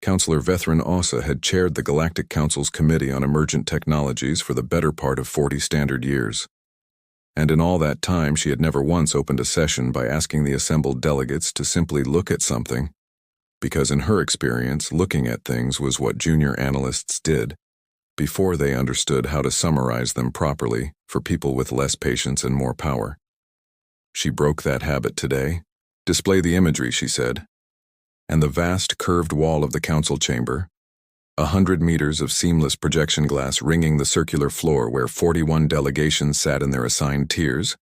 Counselor Vethran Ossa had chaired the Galactic Council's Committee on Emergent Technologies for the better part of 40 standard years. And in all that time she had never once opened a session by asking the assembled delegates to simply look at something, because in her experience, looking at things was what junior analysts did, before they understood how to summarize them properly for people with less patience and more power. She broke that habit today. "Display the imagery," she said. And the vast curved wall of the council chamber, 100 meters of seamless projection glass ringing the circular floor where 41 delegations sat in their assigned tiers,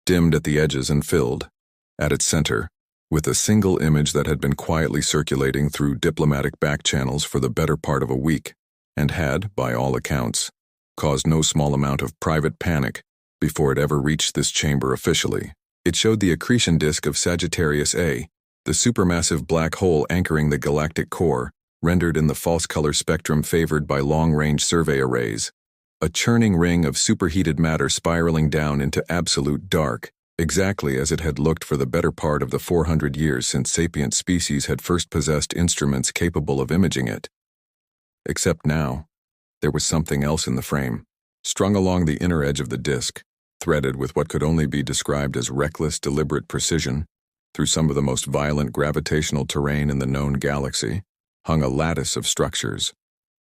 dimmed at the edges and filled, at its center, with a single image that had been quietly circulating through diplomatic back channels for the better part of a week, and had, by all accounts, caused no small amount of private panic before it ever reached this chamber officially. It showed the accretion disk of Sagittarius A, the supermassive black hole anchoring the galactic core, rendered in the false color spectrum favored by long-range survey arrays, a churning ring of superheated matter spiraling down into absolute dark, exactly as it had looked for the better part of the 400 years since sapient species had first possessed instruments capable of imaging it. Except now, there was something else in the frame, strung along the inner edge of the disk, threaded with what could only be described as reckless, deliberate precision, through some of the most violent gravitational terrain in the known galaxy, hung a lattice of structures,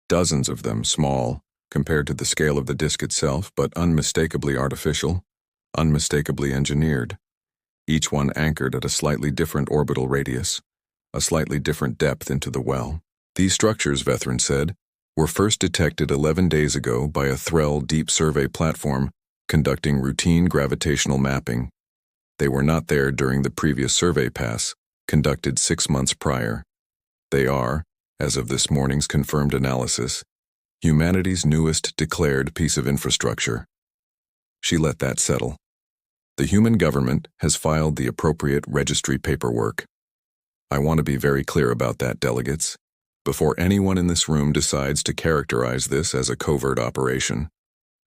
dozens of them small, compared to the scale of the disk itself, but unmistakably artificial, unmistakably engineered, each one anchored at a slightly different orbital radius, a slightly different depth into the well. These structures, Vethran said, were first detected 11 days ago by a Threll deep survey platform conducting routine gravitational mapping. They were not there during the previous survey pass, conducted 6 months prior. They are, as of this morning's confirmed analysis, humanity's newest declared piece of infrastructure. She let that settle. The human government has filed the appropriate registry paperwork. I want to be very clear about that, delegates, before anyone in this room decides to characterize this as a covert operation.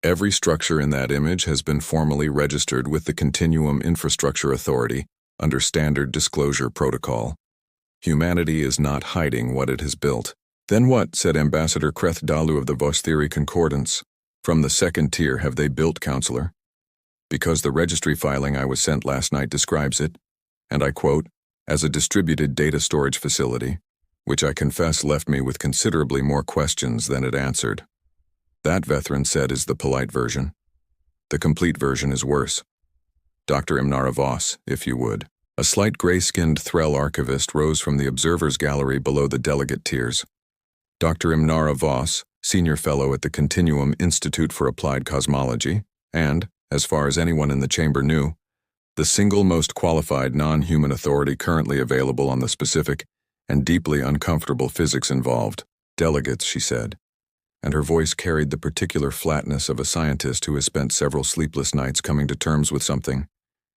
Every structure in that image has been formally registered with the Continuum Infrastructure Authority under standard disclosure protocol. Humanity is not hiding what it has built. "Then what?" said Ambassador Kreth Dalu of the Vos Theory Concordance. "From the second tier have they built, Counselor? Because the registry filing I was sent last night describes it, and I quote, as a distributed data storage facility, which I confess left me with considerably more questions than it answered." That, Vethran said, is the polite version. The complete version is worse. Dr. Imnara Voss, if you would. A slight gray-skinned Threll archivist rose from the observers' gallery below the delegate tiers. Dr. Imnara Voss, senior fellow at the Continuum Institute for Applied Cosmology, and, as far as anyone in the chamber knew, the single most qualified non-human authority currently available on the specific and deeply uncomfortable physics involved. "Delegates," she said, and her voice carried the particular flatness of a scientist who has spent several sleepless nights coming to terms with something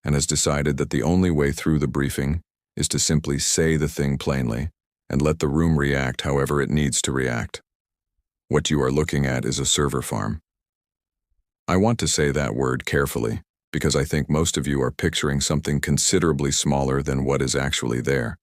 and has decided that the only way through the briefing is to simply say the thing plainly and let the room react however it needs to react. What you are looking at is a server farm. I want to say that word carefully, because I think most of you are picturing something considerably smaller than what is actually there.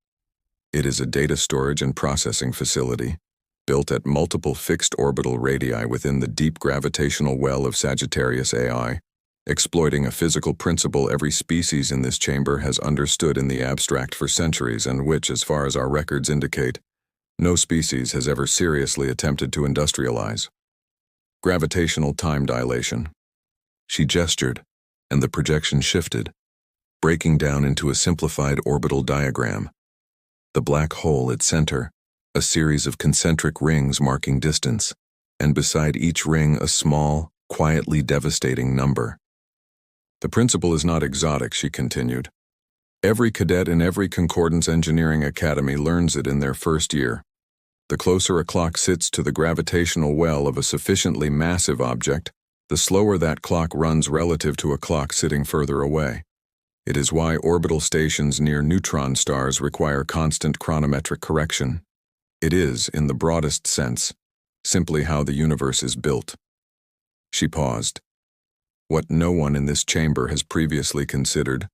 It is a data storage and processing facility, built at multiple fixed orbital radii within the deep gravitational well of Sagittarius AI, exploiting a physical principle every species in this chamber has understood in the abstract for centuries and which, as far as our records indicate, no species has ever seriously attempted to industrialize. Gravitational time dilation. She gestured, and the projection shifted, breaking down into a simplified orbital diagram. The black hole at center, a series of concentric rings marking distance, and beside each ring a small, quietly devastating number. "The principle is not exotic," she continued. "Every cadet in every Concordance Engineering Academy learns it in their first year. The closer a clock sits to the gravitational well of a sufficiently massive object, the slower that clock runs relative to a clock sitting further away. It is why orbital stations near neutron stars require constant chronometric correction. It is, in the broadest sense, simply how the universe is built." She paused. What no one in this chamber has previously considered,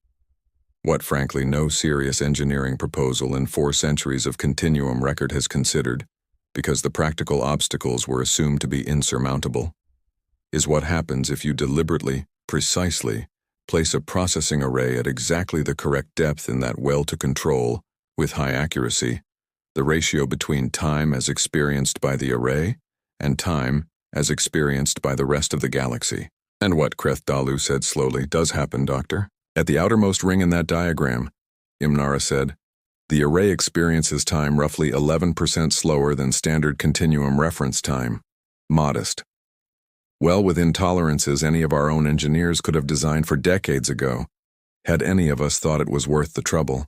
What frankly no serious engineering proposal in 4 centuries of continuum record has considered, because the practical obstacles were assumed to be insurmountable, is what happens if you deliberately, precisely, place a processing array at exactly the correct depth in that well to control, with high accuracy, the ratio between time as experienced by the array and time as experienced by the rest of the galaxy. And what, Kreth-Dalu said slowly, does happen, Doctor? At the outermost ring in that diagram, Imnara said, the array experiences time roughly 11% slower than standard continuum reference time. Modest. Well within tolerances any of our own engineers could have designed for decades ago, had any of us thought it was worth the trouble.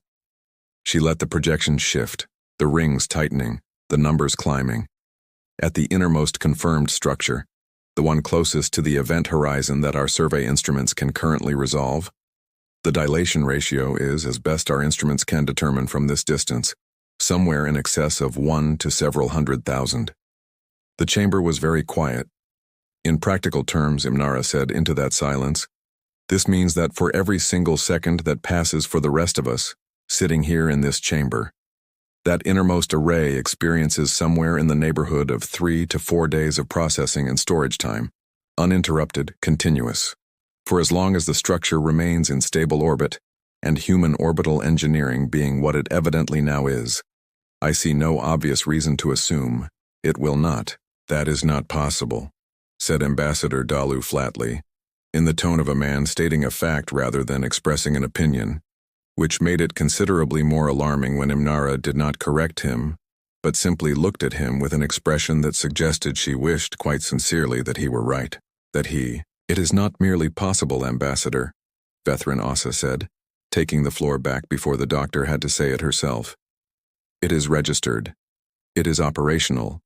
She let the projection shift, the rings tightening, the numbers climbing. At the innermost confirmed structure, the one closest to the event horizon that our survey instruments can currently resolve, the dilation ratio is, as best our instruments can determine from this distance, somewhere in excess of 1 to several 100,000. The chamber was very quiet. In practical terms, Imnara said into that silence, this means that for every single second that passes for the rest of us, sitting here in this chamber, that innermost array experiences somewhere in the neighborhood of 3 to 4 days of processing and storage time, uninterrupted, continuous. For as long as the structure remains in stable orbit, and human orbital engineering being what it evidently now is, I see no obvious reason to assume it will not. That is not possible, said Ambassador Dalu flatly, in the tone of a man stating a fact rather than expressing an opinion, which made it considerably more alarming when Imnara did not correct him, but simply looked at him with an expression that suggested she wished quite sincerely that he were right, It is not merely possible, Ambassador, Vethrin Assa said, taking the floor back before the doctor had to say it herself. It is registered. It is operational.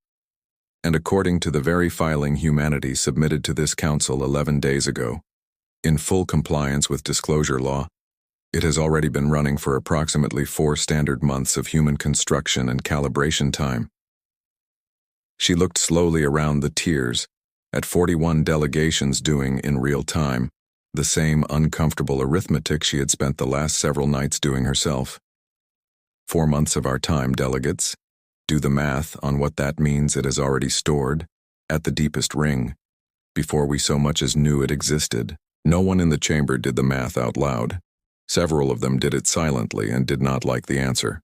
And according to the very filing humanity submitted to this council 11 days ago, in full compliance with disclosure law, it has already been running for approximately 4 standard months of human construction and calibration time. She looked slowly around the tiers, at 41 delegations doing, in real time, the same uncomfortable arithmetic she had spent the last several nights doing herself. 4 months of our time, delegates. Do the math on what that means it has already stored, at the deepest ring, before we so much as knew it existed. No one in the chamber did the math out loud. Several of them did it silently and did not like the answer.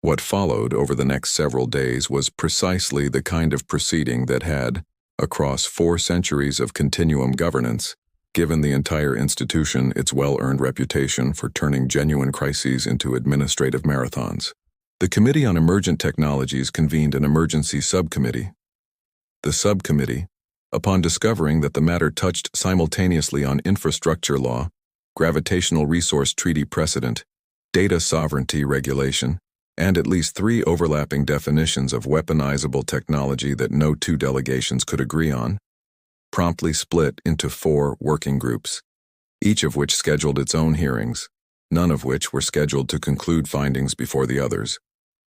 What followed over the next several days was precisely the kind of proceeding that had, across 4 centuries of continuum governance, given the entire institution its well-earned reputation for turning genuine crises into administrative marathons. The Committee on Emergent Technologies convened an emergency subcommittee. The subcommittee, upon discovering that the matter touched simultaneously on infrastructure law, gravitational resource treaty precedent, data sovereignty regulation, and at least 3 overlapping definitions of weaponizable technology that no 2 delegations could agree on, promptly split into 4 working groups, each of which scheduled its own hearings, none of which were scheduled to conclude findings before the others,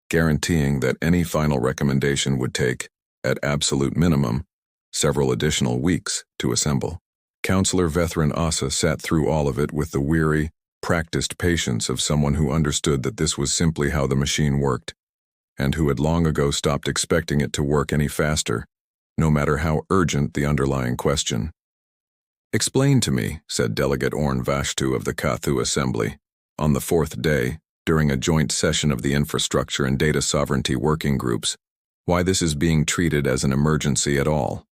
guaranteeing that any final recommendation would take, at absolute minimum, several additional weeks to assemble. Counselor Vethrin Assa sat through all of it with the weary, practiced patience of someone who understood that this was simply how the machine worked, and who had long ago stopped expecting it to work any faster, no matter how urgent the underlying question. Explain to me, said Delegate Orn Vashtu of the Kathu Assembly, on the 4th day, during a joint session of the Infrastructure and Data Sovereignty Working Groups, why this is being treated as an emergency at all.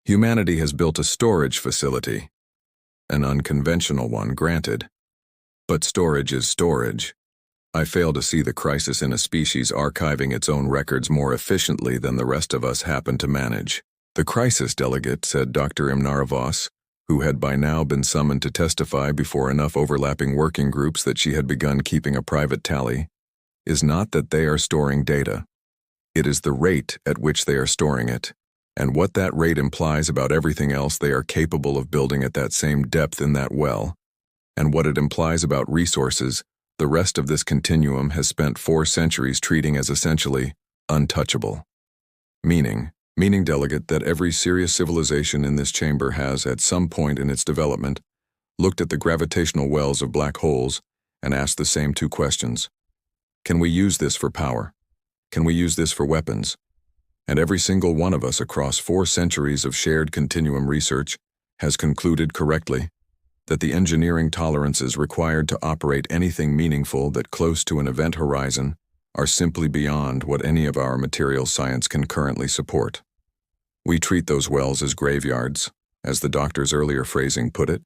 Humanity has built a storage facility. An unconventional one, granted. But storage is storage. I fail to see the crisis in a species archiving its own records more efficiently than the rest of us happen to manage. The crisis, delegate, said Dr. Imnara Voss, who had by now been summoned to testify before enough overlapping working groups that she had begun keeping a private tally, is not that they are storing data. It is the rate at which they are storing it, and what that rate implies about everything else they are capable of building at that same depth in that well, and what it implies about resources the rest of this continuum has spent 4 centuries treating as essentially untouchable. Meaning, delegate, that every serious civilization in this chamber has, at some point in its development, looked at the gravitational wells of black holes and asked the same two questions. Can we use this for power? Can we use this for weapons? And every single one of us across 4 centuries of shared continuum research has concluded correctly that the engineering tolerances required to operate anything meaningful that close to an event horizon are simply beyond what any of our material science can currently support. We treat those wells as graveyards, as the doctor's earlier phrasing put it,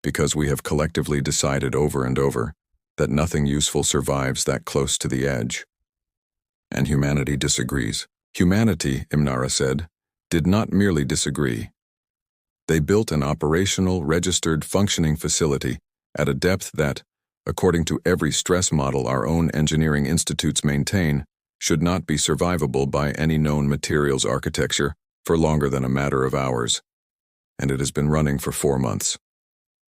because we have collectively decided over and over that nothing useful survives that close to the edge. And humanity disagrees. Humanity, Imnara said, did not merely disagree. They built an operational, registered, functioning facility at a depth that, according to every stress model our own engineering institutes maintain, should not be survivable by any known materials architecture for longer than a matter of hours. And it has been running for 4 months.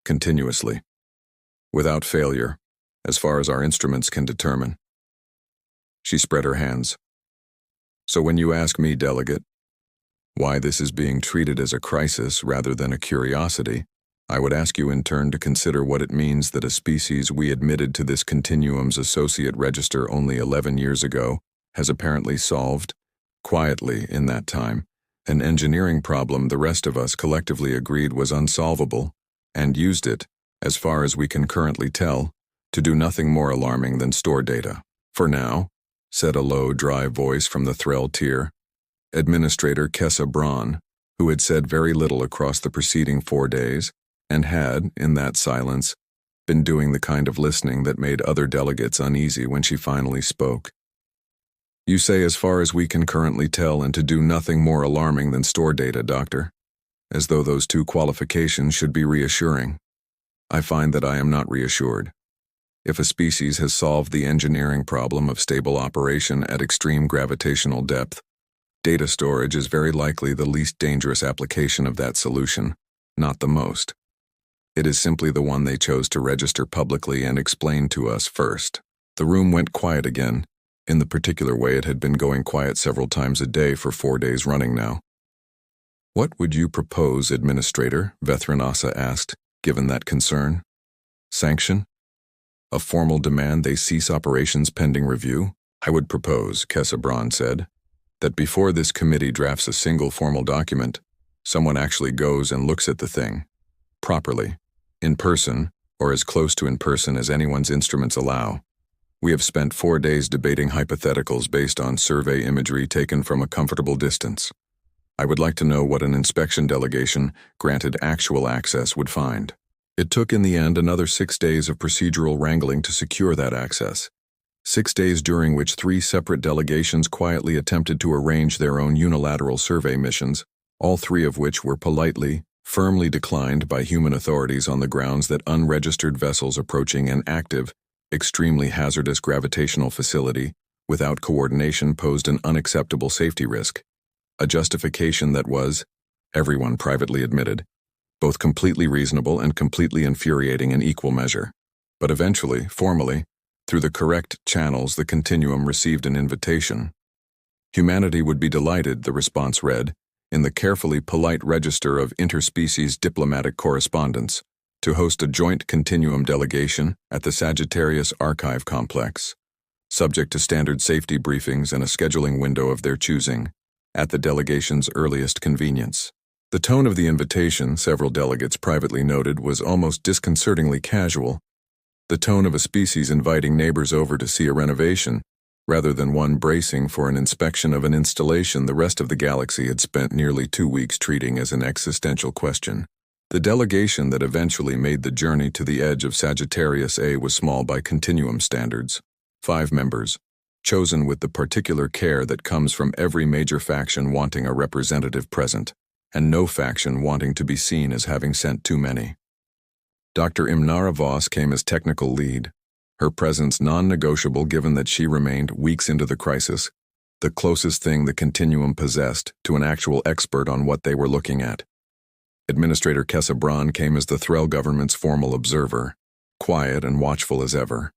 Continuously. Without failure, as far as our instruments can determine. She spread her hands. So when you ask me, delegate, why this is being treated as a crisis rather than a curiosity, I would ask you in turn to consider what it means that a species we admitted to this continuum's associate register only 11 years ago has apparently solved, quietly in that time, an engineering problem the rest of us collectively agreed was unsolvable, and used it, as far as we can currently tell, to do nothing more alarming than store data. For now, said a low, dry voice from the Threll tier, Administrator Kessa Braun, who had said very little across the preceding 4 days, and had, in that silence, been doing the kind of listening that made other delegates uneasy when she finally spoke. You say as far as we can currently tell and to do nothing more alarming than store data, Doctor, as though those 2 qualifications should be reassuring. I find that I am not reassured. If a species has solved the engineering problem of stable operation at extreme gravitational depth, data storage is very likely the least dangerous application of that solution, not the most. It is simply the one they chose to register publicly and explain to us first. The room went quiet again, in the particular way it had been going quiet several times a day for 4 days running now. What would you propose, Administrator? Vethranasa asked, given that concern. Sanction? A formal demand they cease operations pending review? I would propose, Kessa Braun said, that before this committee drafts a single formal document, someone actually goes and looks at the thing, properly, in person, or as close to in person as anyone's instruments allow. We have spent 4 days debating hypotheticals based on survey imagery taken from a comfortable distance. I would like to know what an inspection delegation, granted actual access, would find. It took in the end another 6 days of procedural wrangling to secure that access. 6 days during which 3 separate delegations quietly attempted to arrange their own unilateral survey missions, all 3 of which were politely, firmly declined by human authorities on the grounds that unregistered vessels approaching an active, extremely hazardous gravitational facility without coordination posed an unacceptable safety risk, a justification that was, everyone privately admitted, both completely reasonable and completely infuriating in equal measure. But eventually, formally, through the correct channels, the continuum received an invitation. Humanity would be delighted, the response read, in the carefully polite register of interspecies diplomatic correspondence, to host a joint continuum delegation at the Sagittarius Archive Complex, subject to standard safety briefings and a scheduling window of their choosing, at the delegation's earliest convenience. The tone of the invitation, several delegates privately noted, was almost disconcertingly casual, the tone of a species inviting neighbors over to see a renovation, rather than one bracing for an inspection of an installation the rest of the galaxy had spent nearly 2 weeks treating as an existential question. The delegation that eventually made the journey to the edge of Sagittarius A was small by continuum standards, 5 members, chosen with the particular care that comes from every major faction wanting a representative present, and no faction wanting to be seen as having sent too many. Dr. Imnara Voss came as technical lead, her presence non-negotiable given that she remained, weeks into the crisis, the closest thing the continuum possessed to an actual expert on what they were looking at. Administrator Kessa Braun came as the Threll government's formal observer, quiet and watchful as ever.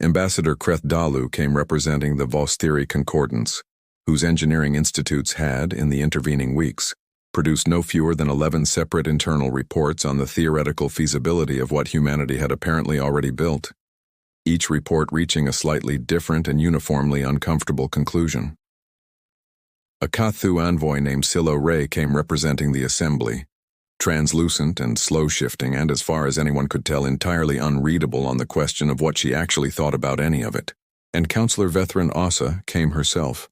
Ambassador Kreth Dalu came representing the Voss Theory Concordance, whose engineering institutes had, in the intervening weeks, produced no fewer than 11 separate internal reports on the theoretical feasibility of what humanity had apparently already built. each report reaching a slightly different and uniformly uncomfortable conclusion. A Kathu envoy named Silo Ray came representing the assembly, translucent and slow-shifting and, as far as anyone could tell, entirely unreadable on the question of what she actually thought about any of it. And Councillor Veteran Asa came herself,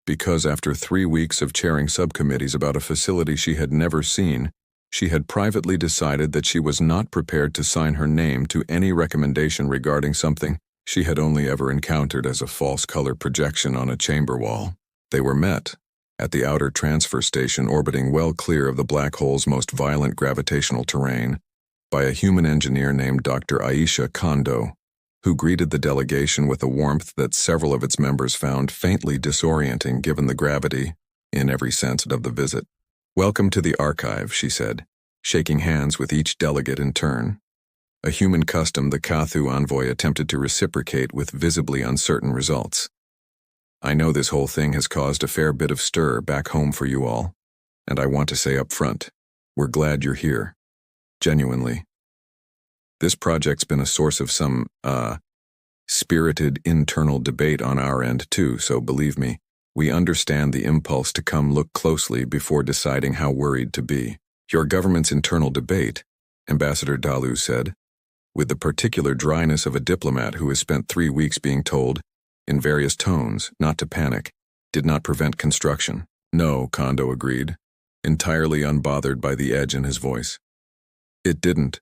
because after 3 weeks of chairing subcommittees about a facility she had never seen, she had privately decided that she was not prepared to sign her name to any recommendation regarding something she had only ever encountered as a false color projection on a chamber wall. They were met at the outer transfer station orbiting well clear of the black hole's most violent gravitational terrain by a human engineer named Dr. Aisha Kondo, who greeted the delegation with a warmth that several of its members found faintly disorienting given the gravity, in every sense, of the visit. "Welcome to the archive," she said, shaking hands with each delegate in turn. A human custom the Kathu envoy attempted to reciprocate with visibly uncertain results. "I know this whole thing has caused a fair bit of stir back home for you all, and I want to say up front, we're glad you're here. Genuinely. This project's been a source of some, spirited internal debate on our end too, so believe me, we understand the impulse to come look closely before deciding how worried to be. Your government's internal debate," Ambassador Dalu said, with the particular dryness of a diplomat who has spent 3 weeks being told, in various tones, not to panic, did not prevent construction. "No," Kondo agreed, entirely unbothered by the edge in his voice. "It didn't.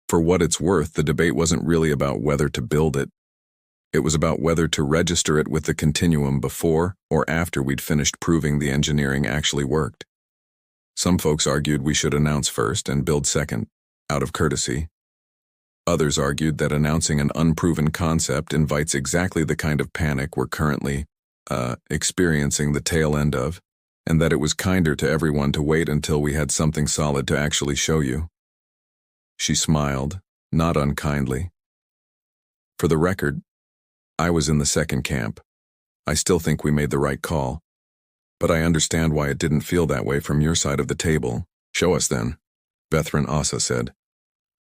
For what it's worth, the debate wasn't really about whether to build it. It was about whether to register it with the continuum before or after we'd finished proving the engineering actually worked. Some folks argued we should announce first and build second, out of courtesy. Others argued that announcing an unproven concept invites exactly the kind of panic we're currently, experiencing the tail end of, and that it was kinder to everyone to wait until we had something solid to actually show you." She smiled, not unkindly. "For the record, I was in the second camp. I still think we made the right call. But I understand why it didn't feel that way from your side of the table. Show us then," Veteran Asa said.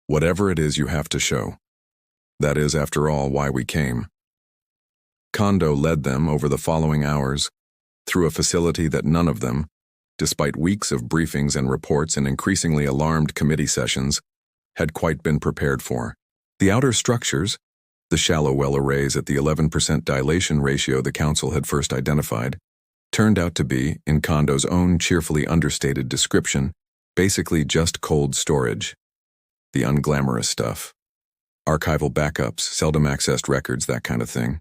"Whatever it is you have to show. That is, after all, why we came." Kondo led them over the following hours, through a facility that none of them, despite weeks of briefings and reports and increasingly alarmed committee sessions, had quite been prepared for. The outer structures, the shallow well arrays at the 11% dilation ratio the Council had first identified, turned out to be, in Kondo's own cheerfully understated description, basically just cold storage. The unglamorous stuff. Archival backups, seldom accessed records, that kind of thing.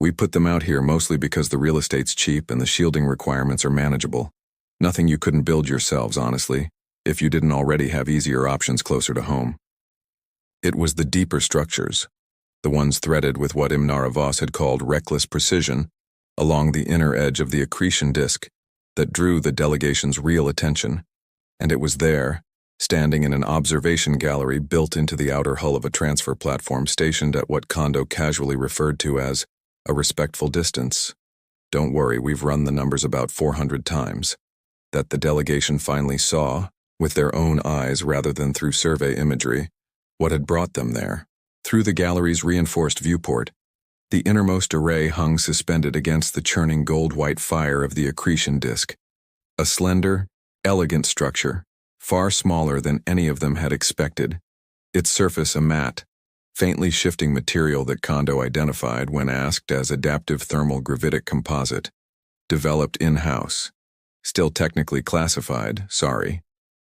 We put them out here mostly because the real estate's cheap and the shielding requirements are manageable. Nothing you couldn't build yourselves, honestly, if you didn't already have easier options closer to home. It was the deeper structures, the ones threaded with what Imnara Voss had called reckless precision, along the inner edge of the accretion disk, that drew the delegation's real attention, and it was there, standing in an observation gallery built into the outer hull of a transfer platform stationed at what Kondo casually referred to as a respectful distance. Don't worry, we've run the numbers about 400 times. That the delegation finally saw, with their own eyes rather than through survey imagery, what had brought them there. Through the gallery's reinforced viewport, the innermost array hung suspended against the churning gold-white fire of the accretion disk. A slender, elegant structure, far smaller than any of them had expected, its surface a matte, faintly shifting material that Kondo identified when asked as adaptive thermal gravitic composite, developed in-house. Still technically classified, sorry,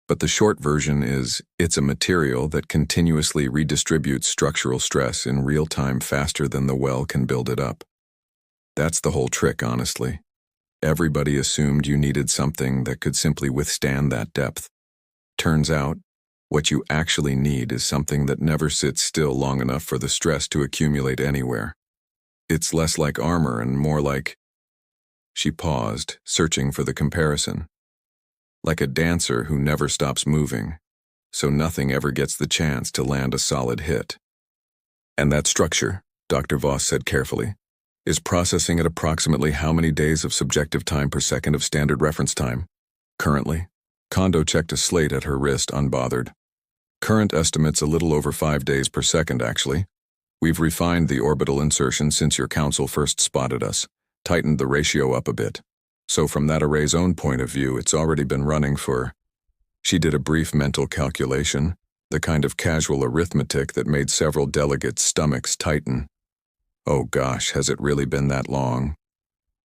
but the short version is, it's a material that continuously redistributes structural stress in real time faster than the well can build it up. That's the whole trick, honestly. Everybody assumed you needed something that could simply withstand that depth. Turns out, what you actually need is something that never sits still long enough for the stress to accumulate anywhere. It's less like armor and more like... She paused, searching for the comparison. Like a dancer who never stops moving, so nothing ever gets the chance to land a solid hit. And that structure, Dr. Voss said carefully, is processing at approximately how many days of subjective time per second of standard reference time? Currently? Kondo checked a slate at her wrist, unbothered. Current estimate's a little over 5 days per second, actually. We've refined the orbital insertion since your council first spotted us, tightened the ratio up a bit. So from that array's own point of view, it's already been running for... She did a brief mental calculation, the kind of casual arithmetic that made several delegates' stomachs tighten. Oh gosh, has it really been that long?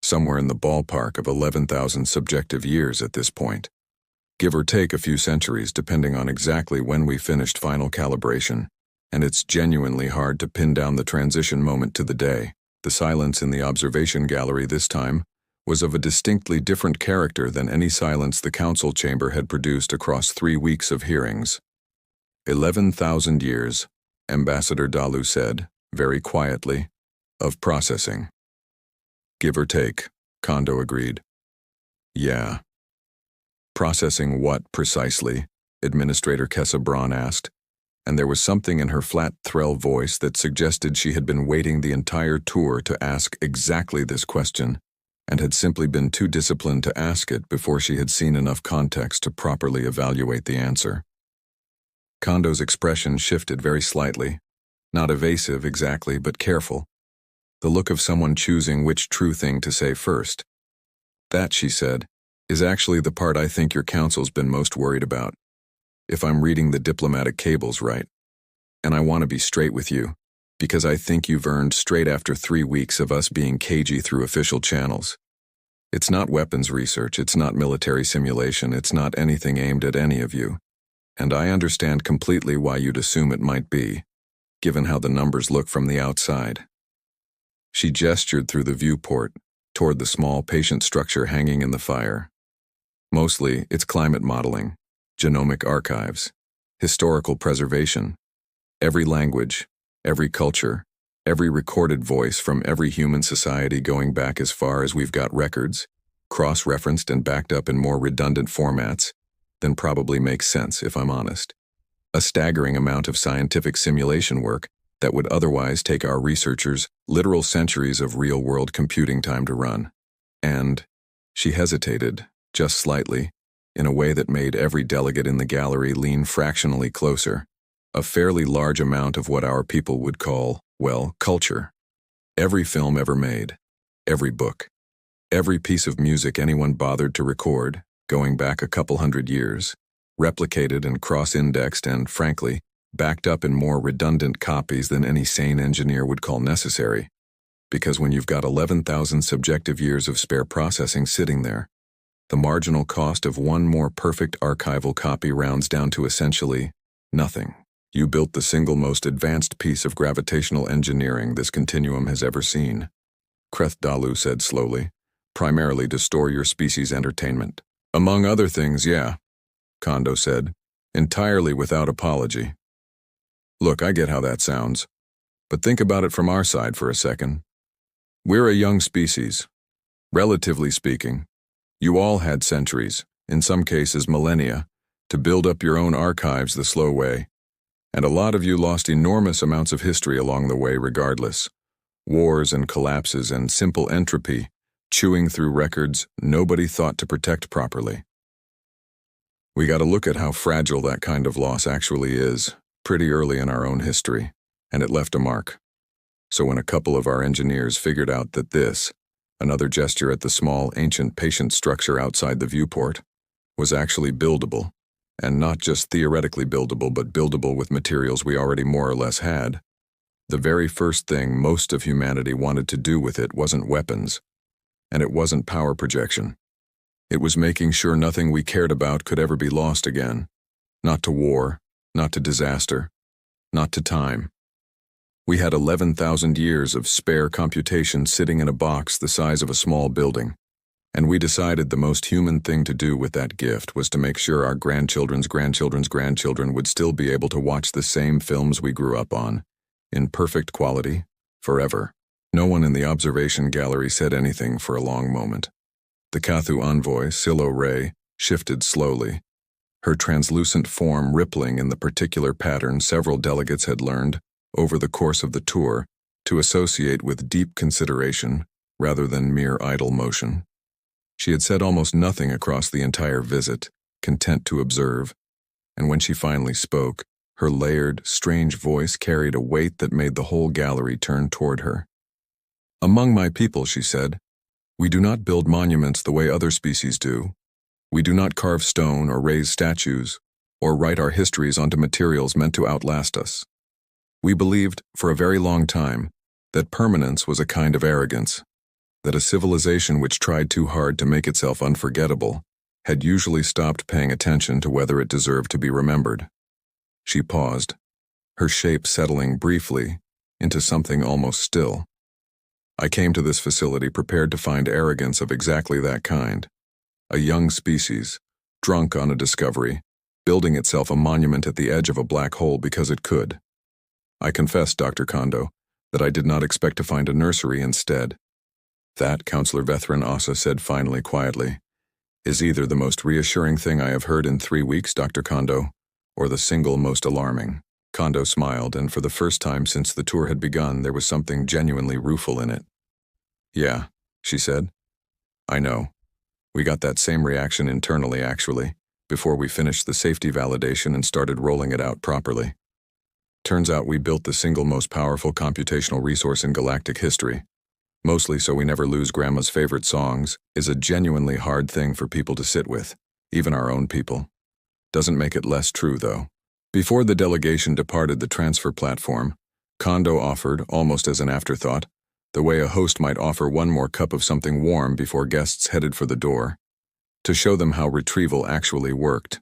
Somewhere in the ballpark of 11,000 subjective years at this point. Give or take a few centuries depending on exactly when we finished final calibration, and it's genuinely hard to pin down the transition moment to the day. The silence in the observation gallery this time was of a distinctly different character than any silence the council chamber had produced across 3 weeks of hearings. 11,000 years, Ambassador Dalu said, very quietly, of processing. Give or take, Kondo agreed. Yeah. Processing what, precisely? Administrator Kessa Braun asked, and there was something in her flat Threll voice that suggested she had been waiting the entire tour to ask exactly this question, and had simply been too disciplined to ask it before she had seen enough context to properly evaluate the answer. Kondo's expression shifted very slightly, not evasive exactly, but careful. The look of someone choosing which true thing to say first. That, she said, is actually the part I think your council's been most worried about, if I'm reading the diplomatic cables right. And I want to be straight with you, because I think you've earned straight after 3 weeks of us being cagey through official channels. It's not weapons research, it's not military simulation, it's not anything aimed at any of you. And I understand completely why you'd assume it might be, given how the numbers look from the outside. She gestured through the viewport, toward the small patient structure hanging in the fire. Mostly, it's climate modeling, genomic archives, historical preservation. Every language, every culture, every recorded voice from every human society going back as far as we've got records, cross-referenced and backed up in more redundant formats, than probably makes sense, if I'm honest. A staggering amount of scientific simulation work that would otherwise take our researchers literal centuries of real-world computing time to run. And she hesitated, just slightly, in a way that made every delegate in the gallery lean fractionally closer. A fairly large amount of what our people would call, well, culture. Every film ever made, every book, every piece of music anyone bothered to record, going back a couple hundred years, replicated and cross-indexed and, frankly, backed up in more redundant copies than any sane engineer would call necessary. Because when you've got 11,000 subjective years of spare processing sitting there, the marginal cost of one more perfect archival copy rounds down to essentially nothing. You built the single most advanced piece of gravitational engineering this continuum has ever seen, Kreth Dalu said slowly, primarily to store your species' entertainment. Among other things, yeah, Kondo said, entirely without apology. Look, I get how that sounds, but think about it from our side for a second. We're a young species. Relatively speaking, you all had centuries, in some cases millennia, to build up your own archives the slow way, and a lot of you lost enormous amounts of history along the way regardless. Wars and collapses and simple entropy, chewing through records nobody thought to protect properly. We gotta look at how fragile that kind of loss actually is, pretty early in our own history, and it left a mark. So when a couple of our engineers figured out that this, another gesture at the small, ancient patient structure outside the viewport, was actually buildable, and not just theoretically buildable, but buildable with materials we already more or less had, the very first thing most of humanity wanted to do with it wasn't weapons, and it wasn't power projection. It was making sure nothing we cared about could ever be lost again, not to war, not to disaster, not to time. We had 11,000 years of spare computation sitting in a box the size of a small building, and we decided the most human thing to do with that gift was to make sure our grandchildren's grandchildren's grandchildren would still be able to watch the same films we grew up on, in perfect quality, forever. No one in the observation gallery said anything for a long moment. The Kathu envoy, Silo Ray, shifted slowly, her translucent form rippling in the particular pattern several delegates had learned, over the course of the tour, to associate with deep consideration rather than mere idle motion. She had said almost nothing across the entire visit, content to observe, and when she finally spoke, Her layered, strange voice carried a weight that made the whole gallery turn toward her. "Among my people," she said, "we do not build monuments the way other species do. We do not carve stone or raise statues, or write our histories onto materials meant to outlast us. We believed, for a very long time, that permanence was a kind of arrogance, that a civilization which tried too hard to make itself unforgettable had usually stopped paying attention to whether it deserved to be remembered." She paused, her shape settling briefly into something almost still. "I came to this facility prepared to find arrogance of exactly that kind. A young species, drunk on a discovery, building itself a monument at the edge of a black hole because it could. I confess, Dr. Kondo, that I did not expect to find a nursery instead." "That," Counselor Vethran Asa said finally quietly, "is either the most reassuring thing I have heard in 3 weeks, Dr. Kondo, or the single most alarming." Kondo smiled, and for the first time since the tour had begun, there was something genuinely rueful in it. "Yeah," she said. "I know. We got that same reaction internally, actually, before we finished the safety validation and started rolling it out properly. Turns out we built the single most powerful computational resource in galactic history. Mostly so we never lose Grandma's favorite songs is a genuinely hard thing for people to sit with, even our own people. Doesn't make it less true, though." Before the delegation departed the transfer platform, Kondo offered, almost as an afterthought, the way a host might offer one more cup of something warm before guests headed for the door, to show them how retrieval actually worked.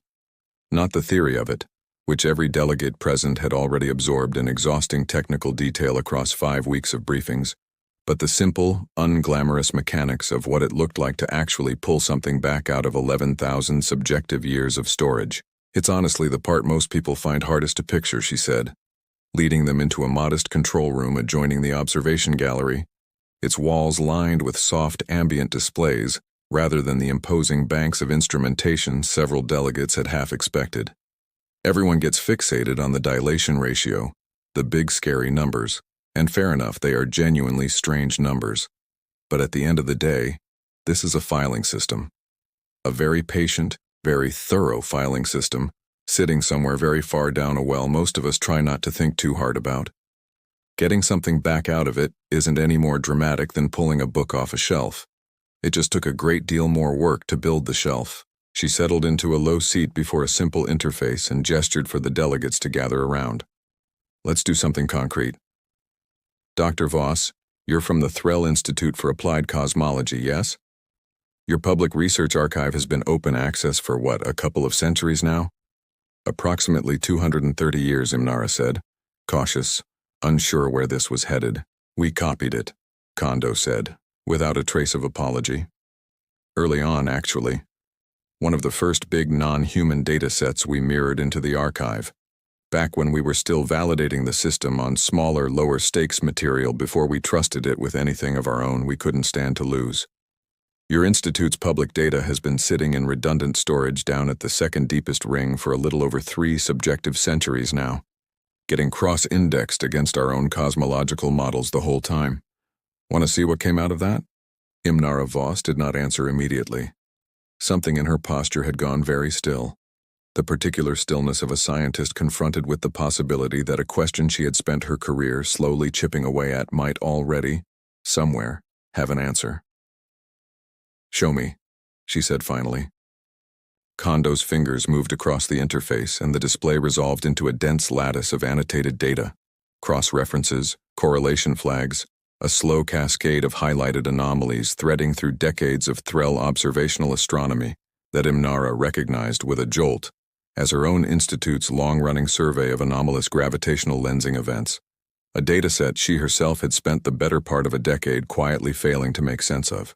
Not the theory of it, which every delegate present had already absorbed in exhausting technical detail across 5 weeks of briefings, but the simple, unglamorous mechanics of what it looked like to actually pull something back out of 11,000 subjective years of storage. "It's honestly the part most people find hardest to picture," she said, leading them into a modest control room adjoining the observation gallery, its walls lined with soft ambient displays rather than the imposing banks of instrumentation several delegates had half expected. Everyone gets fixated on the dilation ratio, the big scary numbers, and fair enough, they are genuinely strange numbers. But at the end of the day, this is a filing system. A very patient, very thorough filing system, sitting somewhere very far down a well most of us try not to think too hard about. Getting something back out of it isn't any more dramatic than pulling a book off a shelf. It just took a great deal more work to build the shelf. She settled into a low seat before a simple interface and gestured for the delegates to gather around. "Let's do something concrete. Dr. Voss, you're from the Threll Institute for Applied Cosmology, yes? Your public research archive has been open access for what, a couple of centuries now?" "Approximately 230 years, Imnara said, cautious, unsure where this was headed. "We copied it," Kondo said, without a trace of apology. "Early on, actually. One of the first big non-human data sets we mirrored into the archive, back when we were still validating the system on smaller, lower-stakes material before we trusted it with anything of our own we couldn't stand to lose. Your institute's public data has been sitting in redundant storage down at the second deepest ring for a little over 3 subjective centuries now, getting cross-indexed against our own cosmological models the whole time. Want to see what came out of that?" Imnara Voss did not answer immediately. Something in her posture had gone very still, the particular stillness of a scientist confronted with the possibility that a question she had spent her career slowly chipping away at might already, somewhere, have an answer. "Show me," she said finally. Kondo's fingers moved across the interface and the display resolved into a dense lattice of annotated data, cross-references, correlation flags, a slow cascade of highlighted anomalies threading through decades of Threll observational astronomy that Imnara recognized with a jolt as her own institute's long-running survey of anomalous gravitational lensing events, a dataset she herself had spent the better part of a decade quietly failing to make sense of.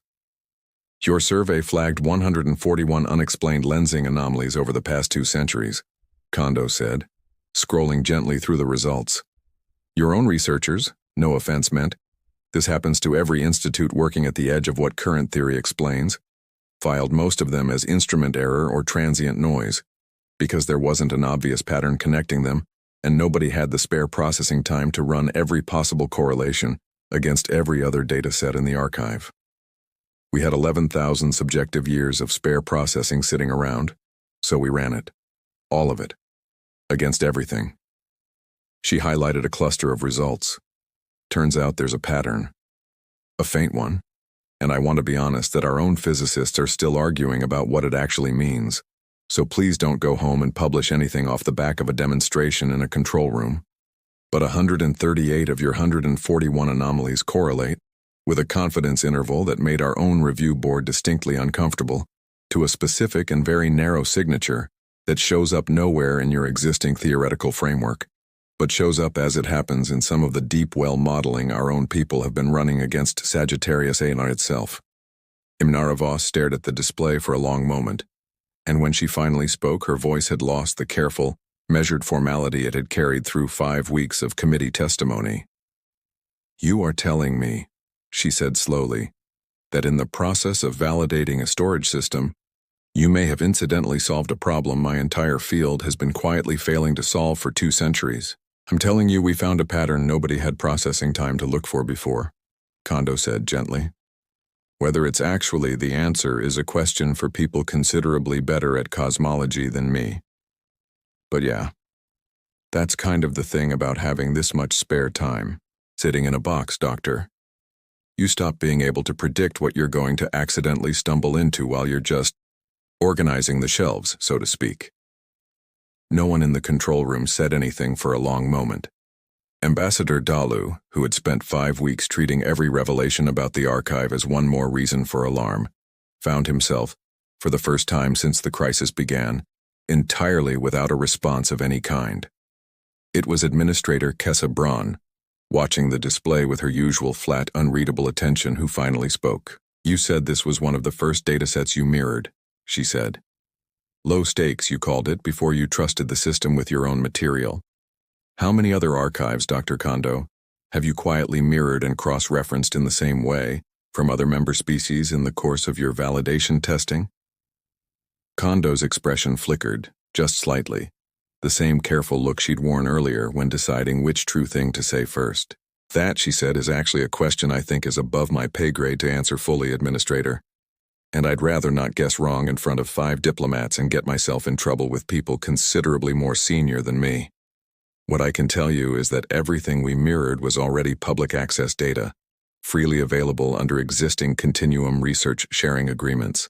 "Your survey flagged 141 unexplained lensing anomalies over the past 2 centuries, Kondo said, scrolling gently through the results. "Your own researchers, no offense meant, this happens to every institute working at the edge of what current theory explains, filed most of them as instrument error or transient noise, because there wasn't an obvious pattern connecting them, and nobody had the spare processing time to run every possible correlation against every other data set in the archive. We had 11,000 subjective years of spare processing sitting around, so we ran it. All of it. Against everything. She highlighted a cluster of results. Turns out there's a pattern. A faint one. And I want to be honest that our own physicists are still arguing about what it actually means. So please don't go home and publish anything off the back of a demonstration in a control room. But 138 of your 141 anomalies correlate, with a confidence interval that made our own review board distinctly uncomfortable, to a specific and very narrow signature that shows up nowhere in your existing theoretical framework, but shows up as it happens in some of the deep well modeling our own people have been running against Sagittarius A itself. Imnara Voss stared at the display for a long moment, and when she finally spoke, her voice had lost the careful, measured formality it had carried through 5 weeks of committee testimony. "You are telling me," she said slowly, "that in the process of validating a storage system, you may have incidentally solved a problem my entire field has been quietly failing to solve for 2 centuries. I'm telling you we found a pattern nobody had processing time to look for before," Kondo said gently. "Whether it's actually the answer is a question for people considerably better at cosmology than me. But yeah, that's kind of the thing about having this much spare time, sitting in a box, Doctor. You stop being able to predict what you're going to accidentally stumble into while you're just organizing the shelves, so to speak." No one in the control room said anything for a long moment. Ambassador Dalu, who had spent 5 weeks treating every revelation about the archive as one more reason for alarm, found himself, for the first time since the crisis began, entirely without a response of any kind. It was Administrator Kessa Braun, watching the display with her usual flat, unreadable attention, who finally spoke. "You said this was one of the first datasets you mirrored," she said. "Low stakes, you called it, before you trusted the system with your own material. How many other archives, Dr. Kondo, have you quietly mirrored and cross-referenced in the same way from other member species in the course of your validation testing?" Kondo's expression flickered, just slightly, the same careful look she'd worn earlier when deciding which true thing to say first. "That," she said, "is actually a question I think is above my pay grade to answer fully, Administrator. And I'd rather not guess wrong in front of 5 diplomats and get myself in trouble with people considerably more senior than me. What I can tell you is that everything we mirrored was already public access data, freely available under existing continuum research sharing agreements,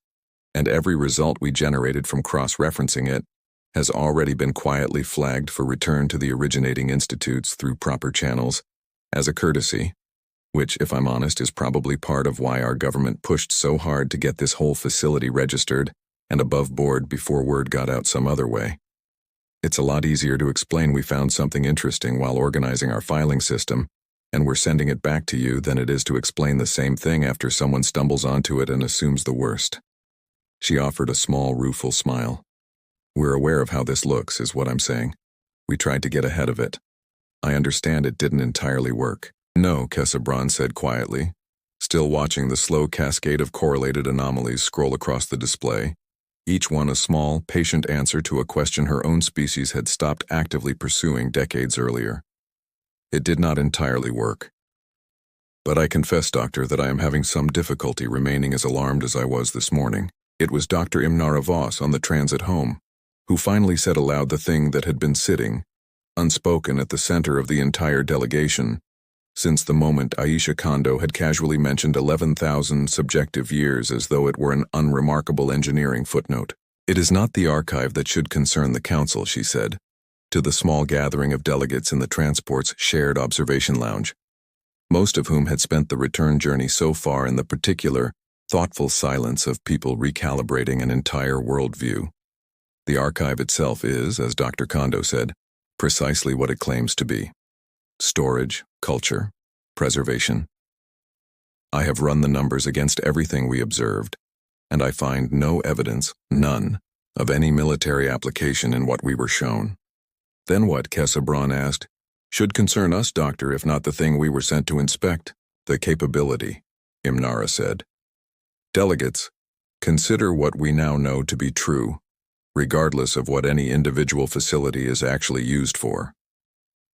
and every result we generated from cross-referencing it has already been quietly flagged for return to the originating institutes through proper channels, as a courtesy, which, if I'm honest, is probably part of why our government pushed so hard to get this whole facility registered and above board before word got out some other way. It's a lot easier to explain we found something interesting while organizing our filing system, and we're sending it back to you, than it is to explain the same thing after someone stumbles onto it and assumes the worst." She offered a small, rueful smile. "We're aware of how this looks, is what I'm saying. We tried to get ahead of it. I understand it didn't entirely work." "No," Kessa Braun said quietly, still watching the slow cascade of correlated anomalies scroll across the display, each one a small, patient answer to a question her own species had stopped actively pursuing decades earlier. "It did not entirely work. But I confess, Doctor, that I am having some difficulty remaining as alarmed as I was this morning." It was Dr. Imnara Voss on the transit home, who finally said aloud the thing that had been sitting, unspoken, at the center of the entire delegation, since the moment Aisha Kondo had casually mentioned 11,000 subjective years as though it were an unremarkable engineering footnote. "It is not the archive that should concern the Council," she said, to the small gathering of delegates in the transport's shared observation lounge, most of whom had spent the return journey so far in the particular, thoughtful silence of people recalibrating an entire worldview. "The archive itself is, as Dr. Kondo said, precisely what it claims to be. Storage, culture, preservation. I have run the numbers against everything we observed, and I find no evidence, none, of any military application in what we were shown." "Then what?" Kessa Braun asked. "Should concern us, Doctor, if not the thing we were sent to inspect." "The capability," Imnara said. "Delegates, consider what we now know to be true, regardless of what any individual facility is actually used for.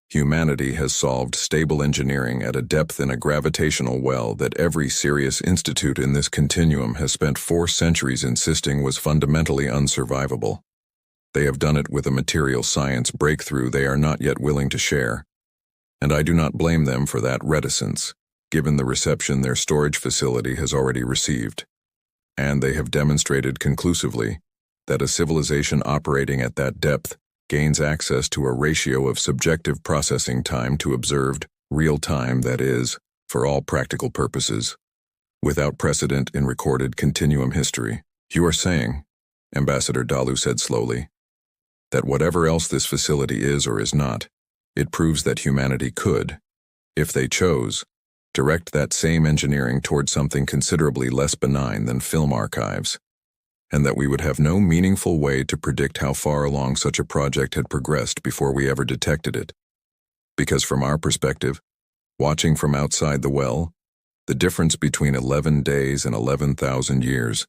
Humanity has solved stable engineering at a depth in a gravitational well that every serious institute in this continuum has spent 4 centuries insisting was fundamentally unsurvivable. They have done it with a material science breakthrough they are not yet willing to share. And I do not blame them for that reticence, given the reception their storage facility has already received. And they have demonstrated conclusively that a civilization operating at that depth gains access to a ratio of subjective processing time to observed, real time that is, for all practical purposes, without precedent in recorded continuum history. You are saying, Ambassador Dalu said slowly, that whatever else this facility is or is not, it proves that humanity could, if they chose, direct that same engineering toward something considerably less benign than film archives, and that we would have no meaningful way to predict how far along such a project had progressed before we ever detected it. Because from our perspective, watching from outside the well, the difference between 11 days and 11,000 years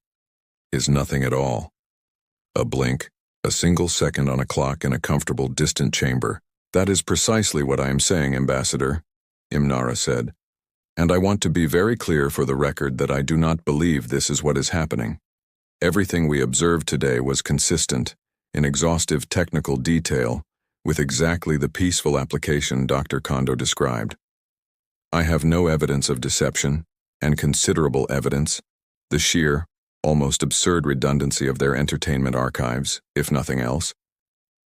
is nothing at all. A blink, a single second on a clock in a comfortable distant chamber. That is precisely what I am saying, Ambassador, Imnara said. And I want to be very clear for the record that I do not believe this is what is happening. Everything we observed today was consistent, in exhaustive technical detail, with exactly the peaceful application Dr. Kondo described. I have no evidence of deception, and considerable evidence, the sheer, almost absurd redundancy of their entertainment archives, if nothing else,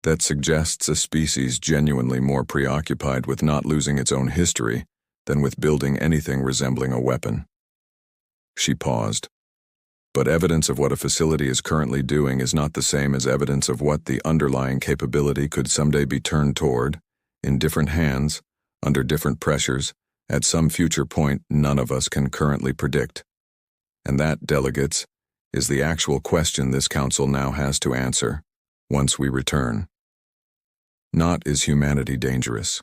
that suggests a species genuinely more preoccupied with not losing its own history than with building anything resembling a weapon. She paused. But evidence of what a facility is currently doing is not the same as evidence of what the underlying capability could someday be turned toward, in different hands, under different pressures, at some future point none of us can currently predict. And that, delegates, is the actual question this council now has to answer, once we return. Not is humanity dangerous.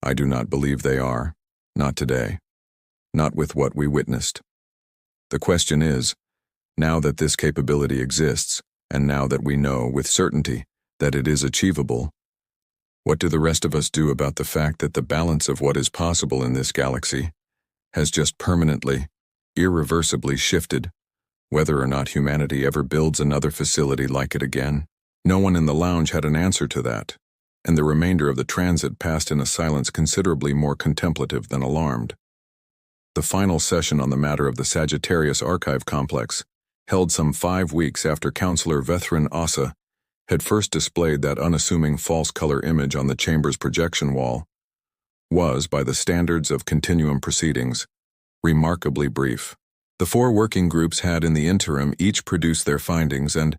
I do not believe they are, not today, not with what we witnessed. The question is, now that this capability exists, and now that we know with certainty that it is achievable, what do the rest of us do about the fact that the balance of what is possible in this galaxy has just permanently, irreversibly shifted, whether or not humanity ever builds another facility like it again? No one in the lounge had an answer to that, and the remainder of the transit passed in a silence considerably more contemplative than alarmed. The final session on the matter of the Sagittarius Archive Complex, held some 5 weeks after Councillor Vethrin Asa had first displayed that unassuming false color image on the chamber's projection wall, was, by the standards of continuum proceedings, remarkably brief. The 4 working groups had in the interim each produced their findings and,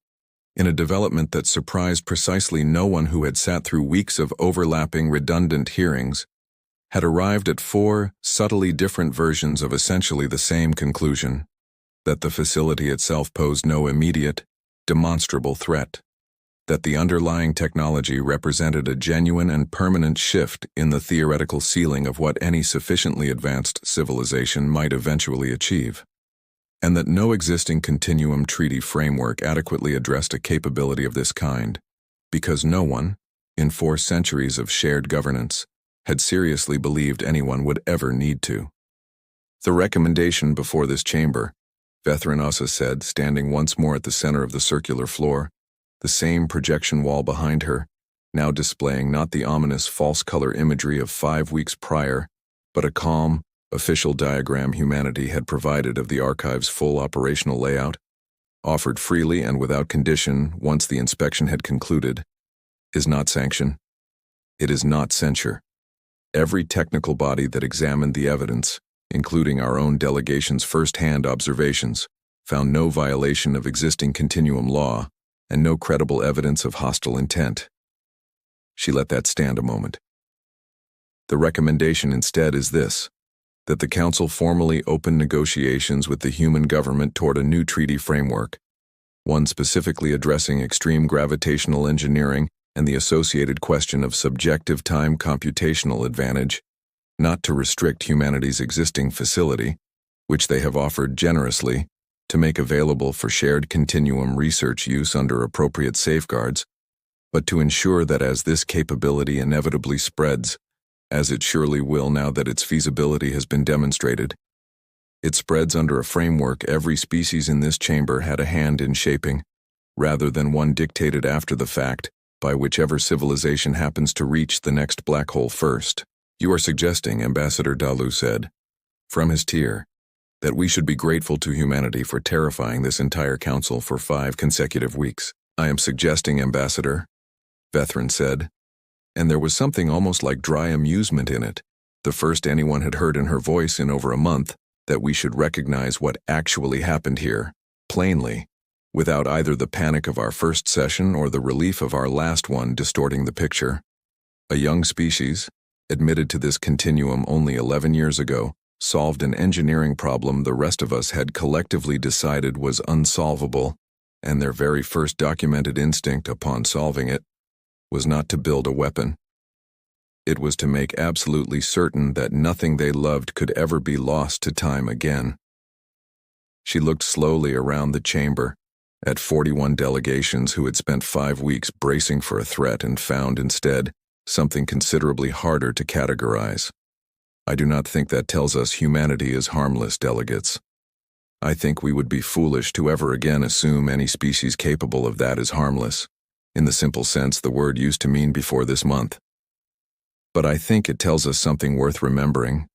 in a development that surprised precisely no one who had sat through weeks of overlapping redundant hearings, had arrived at 4 subtly different versions of essentially the same conclusion, that the facility itself posed no immediate, demonstrable threat, that the underlying technology represented a genuine and permanent shift in the theoretical ceiling of what any sufficiently advanced civilization might eventually achieve, and that no existing continuum treaty framework adequately addressed a capability of this kind, because no one, in 4 centuries of shared governance, had seriously believed anyone would ever need to. The recommendation before this chamber, Vethrin Asa said, standing once more at the center of the circular floor, the same projection wall behind her, now displaying not the ominous false color imagery of 5 weeks prior, but a calm, official diagram humanity had provided of the archive's full operational layout, offered freely and without condition once the inspection had concluded, is not sanction. It is not censure. Every technical body that examined the evidence, including our own delegation's first-hand observations, found no violation of existing continuum law and no credible evidence of hostile intent. She let that stand a moment. The recommendation instead is this: that the Council formally open negotiations with the human government toward a new treaty framework, one specifically addressing extreme gravitational engineering and the associated question of subjective time computational advantage, not to restrict humanity's existing facility, which they have offered generously, to make available for shared continuum research use under appropriate safeguards, but to ensure that as this capability inevitably spreads, as it surely will now that its feasibility has been demonstrated, it spreads under a framework every species in this chamber had a hand in shaping, rather than one dictated after the fact by whichever civilization happens to reach the next black hole first. You are suggesting, Ambassador Dalu said, from his tear, that we should be grateful to humanity for terrifying this entire council for 5 consecutive weeks. I am suggesting, Ambassador, Vethrin said, and there was something almost like dry amusement in it, the first anyone had heard in her voice in over a month, that we should recognize what actually happened here, plainly, without either the panic of our first session or the relief of our last one distorting the picture. A young species, admitted to this continuum only 11 years ago, solved an engineering problem the rest of us had collectively decided was unsolvable, and their very first documented instinct upon solving it was not to build a weapon. It was to make absolutely certain that nothing they loved could ever be lost to time again. She looked slowly around the chamber, at 41 delegations who had spent 5 weeks bracing for a threat and found instead something considerably harder to categorize. I do not think that tells us humanity is harmless, delegates. I think we would be foolish to ever again assume any species capable of that is harmless, in the simple sense the word used to mean before this month. But I think it tells us something worth remembering,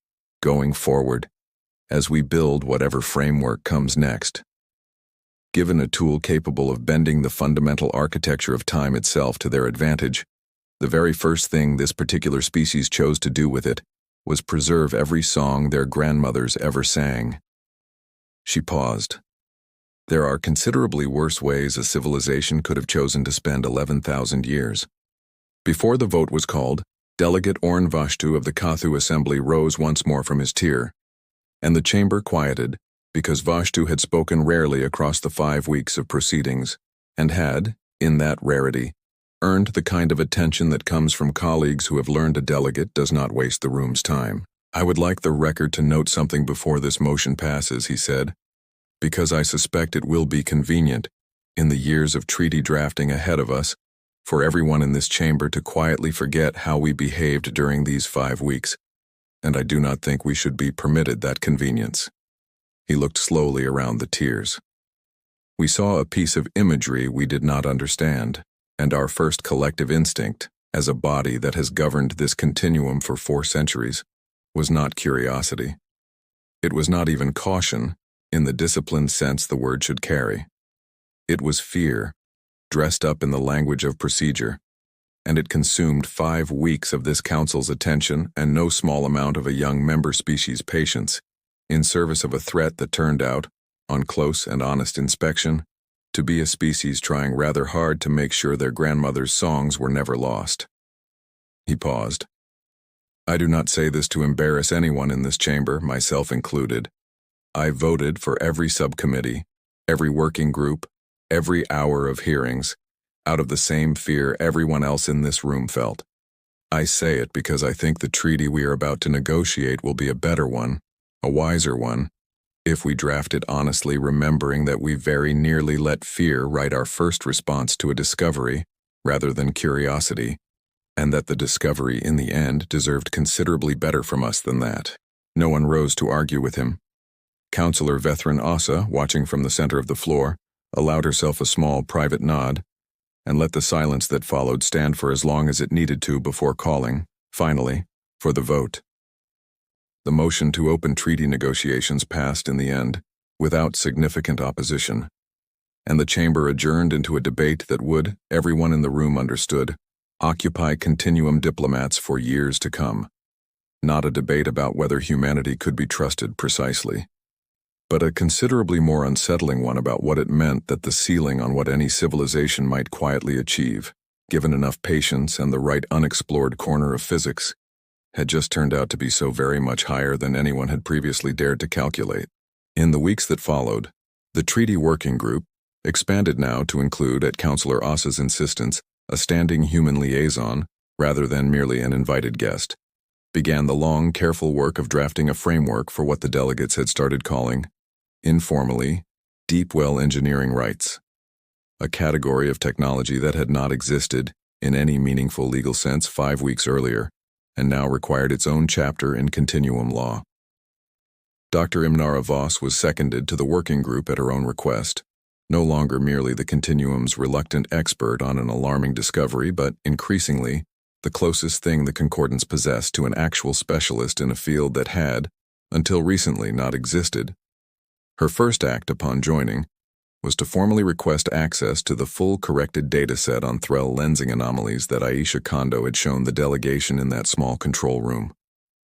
going forward, as we build whatever framework comes next. Given a tool capable of bending the fundamental architecture of time itself to their advantage, the very first thing this particular species chose to do with it was preserve every song their grandmothers ever sang. She paused. There are considerably worse ways a civilization could have chosen to spend 11,000 years. Before the vote was called, Delegate Orn Vashtu of the Kathu Assembly rose once more from his tier, and the chamber quieted because Vashtu had spoken rarely across the 5 weeks of proceedings, and had, in that rarity, earned the kind of attention that comes from colleagues who have learned a delegate does not waste the room's time. I would like the record to note something before this motion passes, he said, because I suspect it will be convenient, in the years of treaty drafting ahead of us, for everyone in this chamber to quietly forget how we behaved during these 5 weeks, and I do not think we should be permitted that convenience. He looked slowly around the tiers. We saw a piece of imagery we did not understand, and our first collective instinct, as a body that has governed this continuum for 4 centuries, was not curiosity. It was not even caution, in the disciplined sense the word should carry. It was fear, dressed up in the language of procedure, and it consumed 5 weeks of this council's attention and no small amount of a young member species' patience, in service of a threat that turned out, on close and honest inspection, to be a species trying rather hard to make sure their grandmother's songs were never lost. He paused. I do not say this to embarrass anyone in this chamber, myself included. I voted for every subcommittee, every working group, every hour of hearings, out of the same fear everyone else in this room felt. I say it because I think the treaty we are about to negotiate will be a better one, a wiser one, if we draft it honestly, remembering that we very nearly let fear write our first response to a discovery, rather than curiosity, and that the discovery in the end deserved considerably better from us than that. No one rose to argue with him. Councillor Vethrin Assa, watching from the center of the floor, allowed herself a small private nod, and let the silence that followed stand for as long as it needed to before calling, finally, for the vote. The motion to open treaty negotiations passed in the end, without significant opposition, and the chamber adjourned into a debate that would, everyone in the room understood, occupy continuum diplomats for years to come. Not a debate about whether humanity could be trusted precisely, but a considerably more unsettling one about what it meant that the ceiling on what any civilization might quietly achieve, given enough patience and the right unexplored corner of physics, had just turned out to be so very much higher than anyone had previously dared to calculate. In the weeks that followed, the Treaty Working Group, expanded now to include, at Councillor Assa's insistence, a standing human liaison, rather than merely an invited guest, began the long, careful work of drafting a framework for what the delegates had started calling, informally, deep well engineering rights, a category of technology that had not existed, in any meaningful legal sense, 5 weeks earlier, and now required its own chapter in continuum law. Dr. Imnara Voss was seconded to the working group at her own request, no longer merely the continuum's reluctant expert on an alarming discovery, but, increasingly, the closest thing the Concordance possessed to an actual specialist in a field that had, until recently, not existed. Her first act upon joining was to formally request access to the full corrected dataset on Threll lensing anomalies that Aisha Kondo had shown the delegation in that small control room,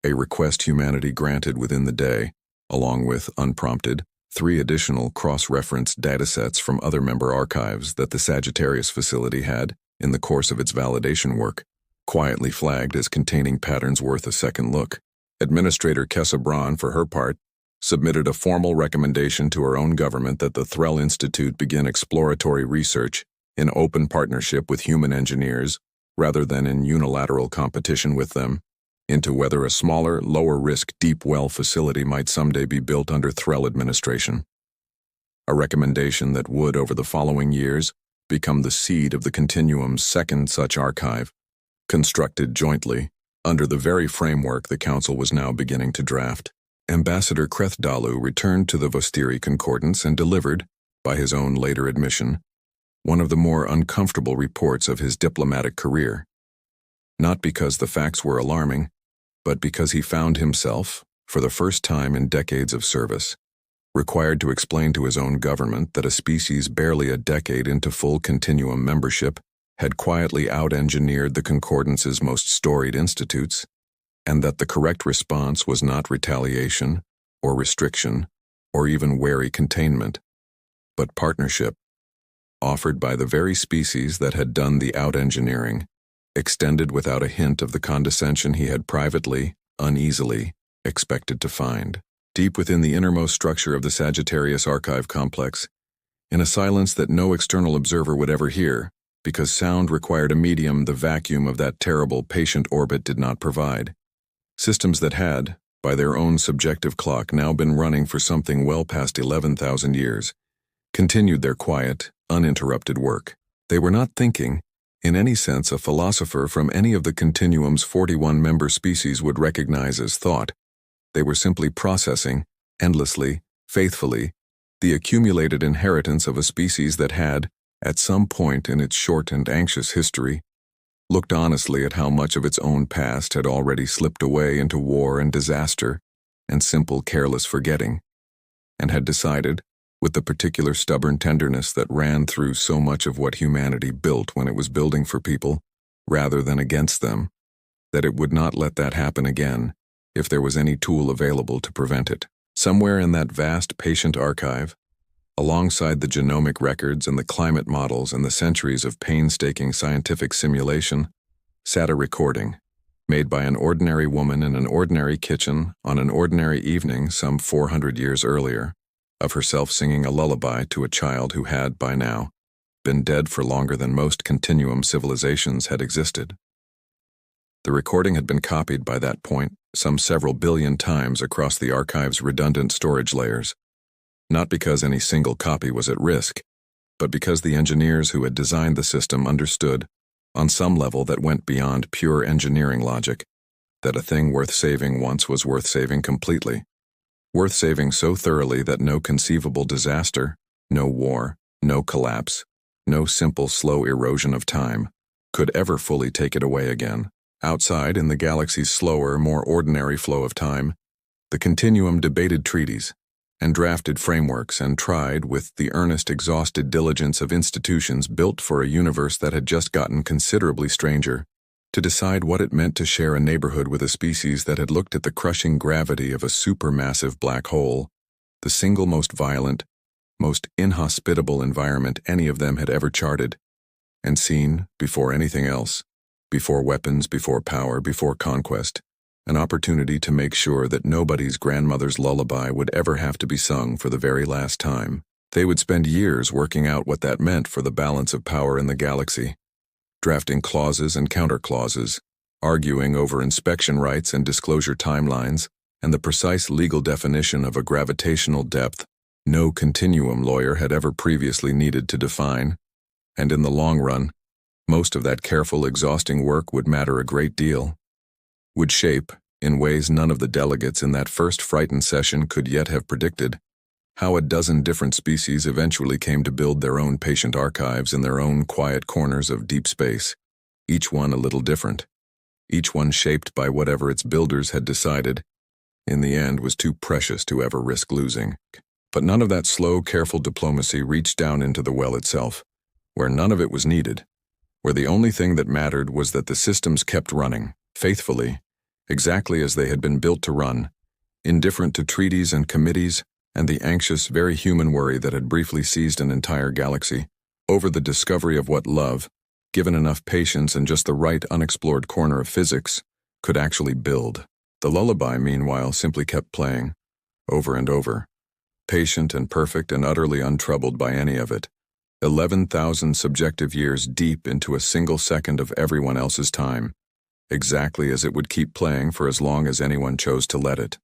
a request humanity granted within the day, along with, unprompted, 3 additional cross-referenced datasets from other member archives that the Sagittarius facility had, in the course of its validation work, quietly flagged as containing patterns worth a second look. Administrator Kessa Braun, for her part, submitted a formal recommendation to her own government that the Threll Institute begin exploratory research in open partnership with human engineers, rather than in unilateral competition with them, into whether a smaller, lower-risk deep well facility might someday be built under Threll administration. A recommendation that would, over the following years, become the seed of the Continuum's second such archive, constructed jointly, under the very framework the Council was now beginning to draft. Ambassador Krethdalu returned to the Vostiri Concordance and delivered, by his own later admission, one of the more uncomfortable reports of his diplomatic career. Not because the facts were alarming, but because he found himself, for the first time in decades of service, required to explain to his own government that a species barely a decade into full Continuum membership had quietly out-engineered the Concordance's most storied institutes, and that the correct response was not retaliation, or restriction, or even wary containment, but partnership, offered by the very species that had done the out-engineering, extended without a hint of the condescension he had privately, uneasily, expected to find. Deep within the innermost structure of the Sagittarius Archive complex, in a silence that no external observer would ever hear, because sound required a medium the vacuum of that terrible patient orbit did not provide. Systems that had, by their own subjective clock, now been running for something well past 11,000 years, continued their quiet, uninterrupted work. They were not thinking, in any sense a philosopher from any of the Continuum's 41 member species would recognize as thought. They were simply processing, endlessly, faithfully, the accumulated inheritance of a species that had, at some point in its short and anxious history, looked honestly at how much of its own past had already slipped away into war and disaster and simple careless forgetting, and had decided, with the particular stubborn tenderness that ran through so much of what humanity built when it was building for people, rather than against them, that it would not let that happen again if there was any tool available to prevent it. Somewhere in that vast patient archive, alongside the genomic records and the climate models and the centuries of painstaking scientific simulation, sat a recording, made by an ordinary woman in an ordinary kitchen on an ordinary evening some 400 years earlier, of herself singing a lullaby to a child who had, by now, been dead for longer than most Continuum civilizations had existed. The recording had been copied by that point some several billion times across the archive's redundant storage layers, not because any single copy was at risk, but because the engineers who had designed the system understood, on some level that went beyond pure engineering logic, that a thing worth saving once was worth saving completely, worth saving so thoroughly that no conceivable disaster, no war, no collapse, no simple slow erosion of time, could ever fully take it away again. Outside, in the galaxy's slower, more ordinary flow of time, the Continuum debated treaties, and drafted frameworks and tried, with the earnest, exhausted diligence of institutions built for a universe that had just gotten considerably stranger, to decide what it meant to share a neighborhood with a species that had looked at the crushing gravity of a supermassive black hole, the single most violent, most inhospitable environment any of them had ever charted, and seen, before anything else, before weapons, before power, before conquest, an opportunity to make sure that nobody's grandmother's lullaby would ever have to be sung for the very last time. They would spend years working out what that meant for the balance of power in the galaxy, drafting clauses and counterclauses, arguing over inspection rights and disclosure timelines, and the precise legal definition of a gravitational depth no Continuum lawyer had ever previously needed to define, and in the long run, most of that careful, exhausting work would matter a great deal, would shape, in ways none of the delegates in that first frightened session could yet have predicted, how a dozen different species eventually came to build their own patient archives in their own quiet corners of deep space, each one a little different, each one shaped by whatever its builders had decided, in the end was too precious to ever risk losing. But none of that slow, careful diplomacy reached down into the well itself, where none of it was needed, where the only thing that mattered was that the systems kept running, faithfully, exactly as they had been built to run, indifferent to treaties and committees and the anxious, very human worry that had briefly seized an entire galaxy over the discovery of what love, given enough patience and just the right unexplored corner of physics, could actually build. The lullaby, meanwhile, simply kept playing, over and over, patient and perfect and utterly untroubled by any of it, 11,000 subjective years deep into a single second of everyone else's time, exactly as it would keep playing for as long as anyone chose to let it.